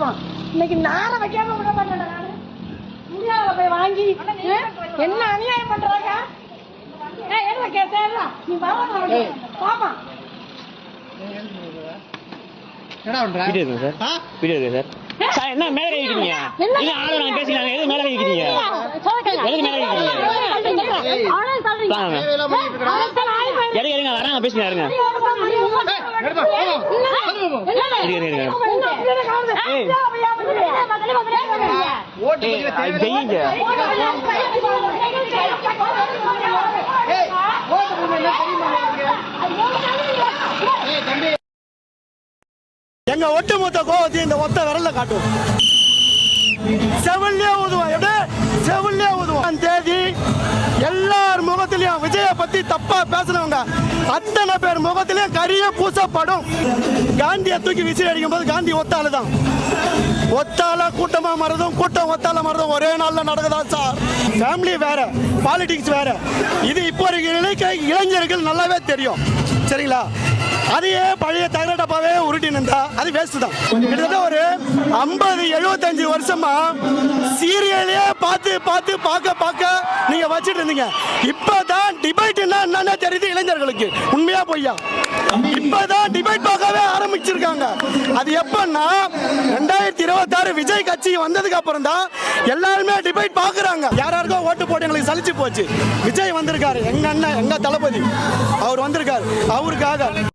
பார்ப்போம். இன்னைக்கு நார வைக்காம விட மாட்டேன் நானு. இந்தியாவில் போய் வாங்கி என்ன அநியாயம் பண்றாங்க. என்ன கேட்டா நீ பாப்பா என்ன பண்ற? வீடியோ இருக்கு சார். வீடியோ இருக்கு சார். சார் என்ன மேல வைக்கிறீங்க? இல்ல ஆளு நான் பேசினாங்க. எது மேல வைக்கிறீங்க? எது மேல வைக்கிறீங்க? எடுங்க வராங்க பேசுங்க இருங்க. எங்க ஒட்டுமொத்த கோவத்தையும் இந்த ஒத்த விரல்ல காட்டும். செவிலே ஊதுவான். எப்படி செவிலே ஊதுவான். தேதி எல்லார் முகத்திலையும் விஜய பத்தி தப்பா பேசினவங்க அத்தனை பேர் முகத்திலையும் கரிய பூசப்படும். காந்தியை தூக்கி விசிறி அடிக்கும் போது காந்தி ஒத்தால தான். ஒத்தால கூட்டமா மறதும் கூட்டம் ஒத்தால மறதும் ஒரே நாள்ல நடக்குதா சார்? ஃபேமிலி வேற, பாலிடிக்ஸ் வேற. இது இப்போ இளைஞர்கள் நல்லாவே தெரியும். சரிங்களா? அதையே பழைய தகர டப்பாவே உருட்டி நின்றா அது வேஸ்ட் தான். கிட்டத்தட்ட ஒரு 50-75 வருஷமா சீரியலே பார்க்க நீங்க வச்சுட்டு இருந்தீங்க. இப்பதான் டிபேட்னா என்னன்னு தெரியுது இளைஞர்களுக்கு. உண்மையா பொய்யா? இப்பதான் டிபேட் பார்க்கவே ஆரம்பிச்சிருக்காங்க. அது எப்பன்னா 2026 விஜய் கட்சி வந்ததுக்கு அப்புறம் தான் எல்லாருமே டிபேட் பாக்குறாங்க. யாராருக்கோ ஓட்டு போட்டு எங்களுக்கு சலிச்சு போச்சு. விஜய் வந்திருக்காரு, எங்க அண்ணன், எங்க தளபதி அவர் வந்திருக்காரு. அவருக்காக